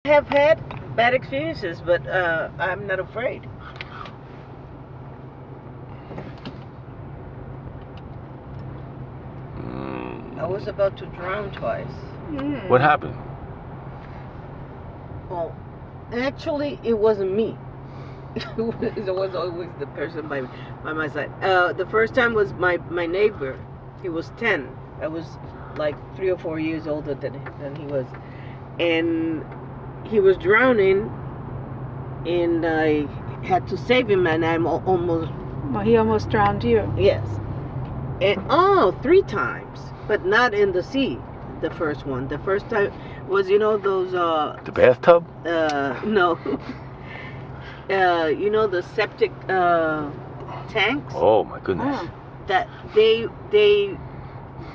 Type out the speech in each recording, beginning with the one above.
I have had bad experiences, but I'm not afraid. I was about to drown twice. What happened? Well, actually, it wasn't me. It was always the person by my side. The first time was my neighbor. He was 10. I was like 3 or 4 years older than he was, and he was drowning, and I had to save him, and I'm almost. Well, he almost drowned you. Yes. And 3 times, but not in the sea. The first one. The first time was, those The bathtub? No. The septic tanks. Oh my goodness. Oh. That they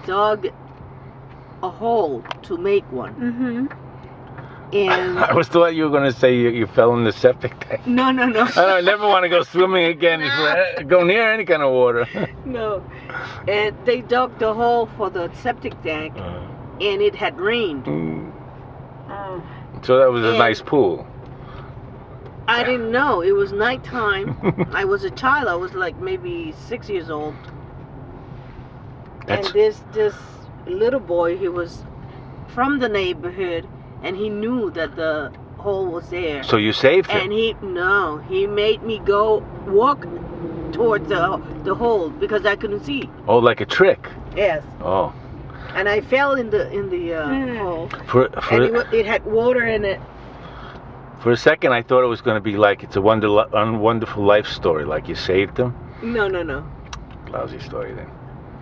dug a hole to make one. Mm-hmm. And I was thought you were going to say you fell in the septic tank. no. I never want to go swimming again. Go near any kind of water. No. And they dug the hole for the septic tank, and it had rained. Oh. So that was a nice pool. I didn't know. It was nighttime. I was a child. I was like maybe 6 years old. And this little boy, he was from the neighborhood, and he knew that the hole was there. So you saved him? And he made me go walk towards the hole because I couldn't see. Oh, like a trick? Yes. Oh. And I fell in the hole. And it had water in it. For a second, I thought it was going to be like It's a Wonderful Life story, like you saved him. No. Lousy story then.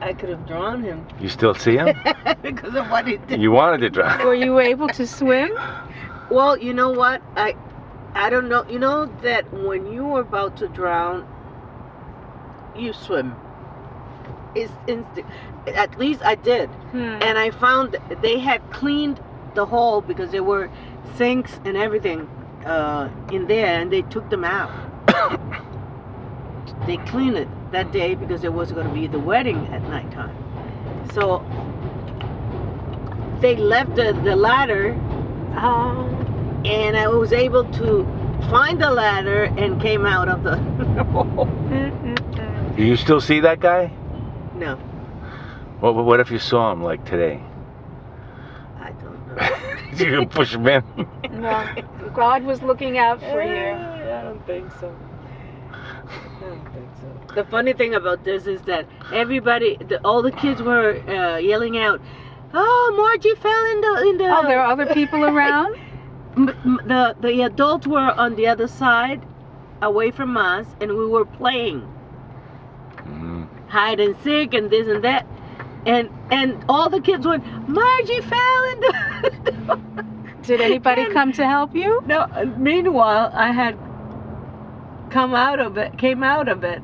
I could have drawn him. You still see him? Because of what he did. You wanted to drown. Were you able to swim? Well, you know what? I don't know. You know that when you are about to drown, you swim. It's instinct. At least I did. And I found they had cleaned the hole because there were sinks and everything in there, and they took them out. They cleaned it that day because there was going to be the wedding at nighttime. So they left the ladder, and I was able to find the ladder and came out of the hole. Do you still see that guy? No. What if you saw him like today? I don't know. You can push him in. Well, God was looking out for you. I don't think so. The funny thing about this is that all the kids were yelling out, "Oh, Margie fell in the." Oh, there are other people around? The adults were on the other side, away from us, and we were playing hide and seek and this and that, and all the kids went, "Margie fell in the." Did anybody come to help you? No. Meanwhile, I had came out of it,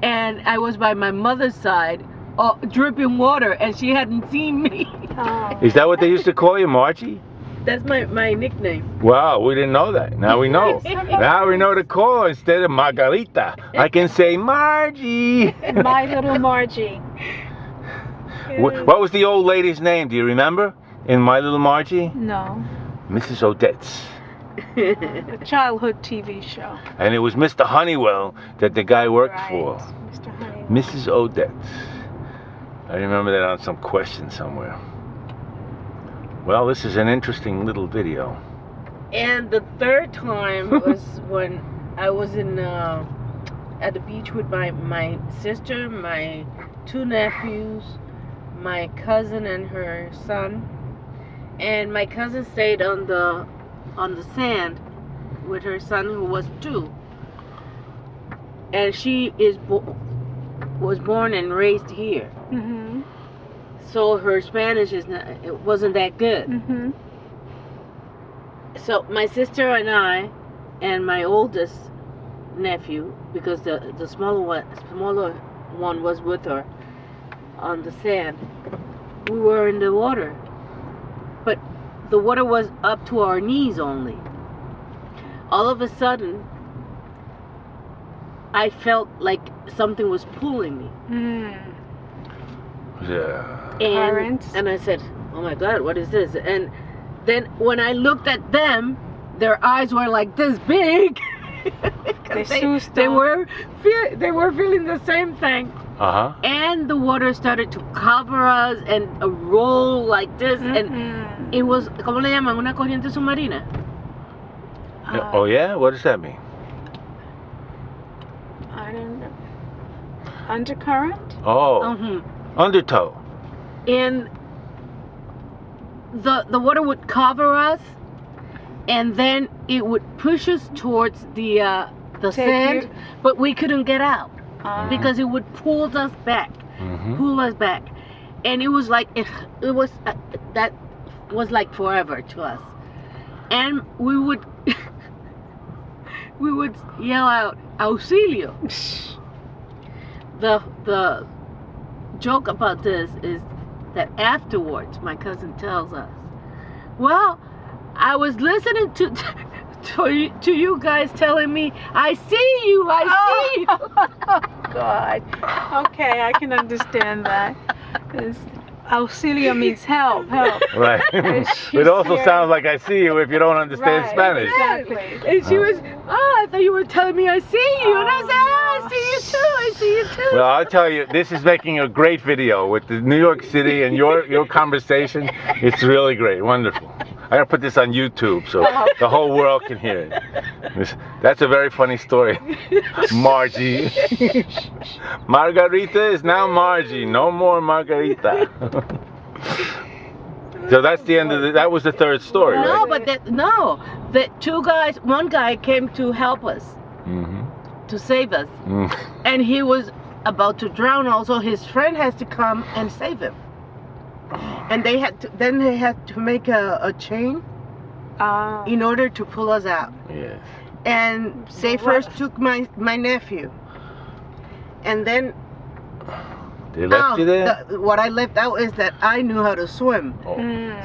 and I was by my mother's side, dripping water, and she hadn't seen me. Oh. Is that what they used to call you, Margie? That's my nickname. Wow, we didn't know that. Now we know. Now we know to call her instead of Margarita. I can say Margie. My little Margie. What was the old lady's name? Do you remember? In My Little Margie? No. Mrs. Odette's. A childhood TV show. And it was Mr. Honeywell that the guy worked for. Mr. Honeywell. Mrs. Odette. I remember that on some question somewhere. Well, this is an interesting little video. And the third time was when I was at the beach with my sister, my 2 nephews, my cousin and her son. And my cousin stayed on the sand with her son, who was 2. And she was born and raised here. Mm-hmm. So her Spanish it wasn't that good. Mm-hmm. So my sister and I, and my oldest nephew, because the smaller one was with her on the sand, we were in the water. But the water was up to our knees only. All of a sudden, I felt like something was pulling me. Yeah. And I said, "Oh my God, what is this?" And then when I looked at them, their eyes were like this big. They were feeling the same thing. Uh-huh. And the water started to cover us and roll like this, and it was, ¿cómo le llaman? Una corriente submarina. Oh yeah? What does that mean? I don't know. Undercurrent? Oh. Undertow. And the water would cover us, and then it would push us towards the sand, but we couldn't get out because it would pull us back, and it was like that was like forever to us, and we would yell out "Auxilio." The joke about this is that afterwards, my cousin tells us, well, I was listening to you guys telling me, I see you. Oh, God. Okay, I can understand that. Auxilio means help. Right. It also sounds like I see you if you don't understand Spanish. Exactly. And she was, I thought you were telling me I see you. And I said, I see you too. Well, I'll tell you, this is making a great video with the New York City and your conversation. It's really great. Wonderful. I gotta put this on YouTube so the whole world can hear it. That's a very funny story. Margie. Margarita is now Margie. No more Margarita. So that's the end of that was the third story, No, right? but the two guys, one guy came to help us, to save us. And he was about to drown also. His friend has to come and save him. And they had to make a chain in order to pull us out. Yes. And they first took my nephew, and then They left you there? What I left out is that I knew how to swim.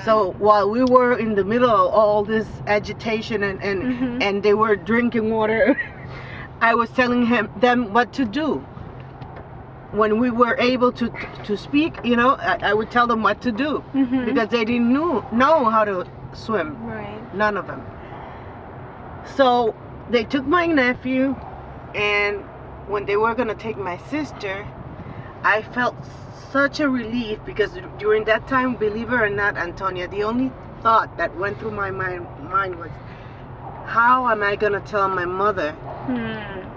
So while we were in the middle of all this agitation and they were drinking water, I was telling them what to do. When we were able to speak, I would tell them what to do because they didn't know how to swim. Right. None of them. So they took my nephew, and when they were gonna take my sister, I felt such a relief because during that time, believe it or not, Antonia, the only thought that went through my mind was, how am I gonna tell my mother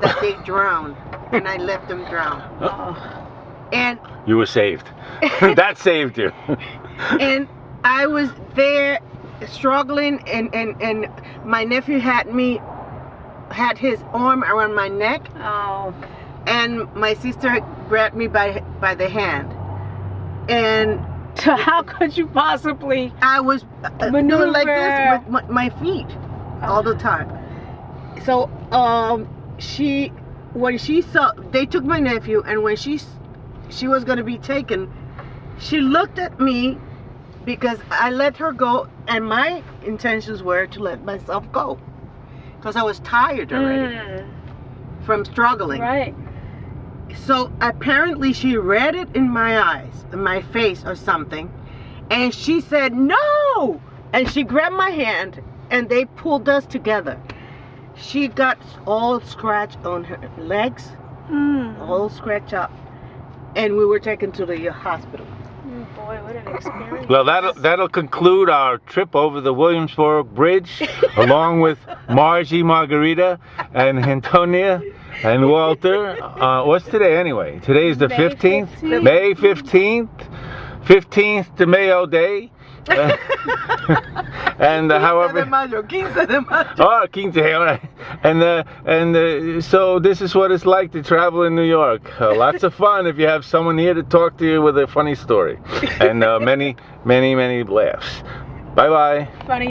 that they drowned and I let them drown? And you were saved. That saved you. And I was there struggling, and my nephew had his arm around my neck. And my sister grabbed me by the hand. And so how could you possibly I was maneuver doing like this with my feet all the time. So when she saw, they took my nephew, and when she was going to be taken, she looked at me because I let her go, and my intentions were to let myself go because I was tired already from struggling. Right. So apparently she read it in my eyes, in my face or something, and she said, no! And she grabbed my hand, and they pulled us together. She got all scratched on her legs, all scratched up, and we were taken to the hospital. Boy, what an experience. Well, that'll conclude our trip over the Williamsburg Bridge, along with Margie, Margarita, and Antonia, and Walter. What's today anyway? Today is the 15th? May 15th. 15th de Mayo Day. And however, 15 de mayo. oh, 15, all right. And so this is what it's like to travel in New York. Lots of fun if you have someone here to talk to you with a funny story, and many laughs. Bye bye. Funny.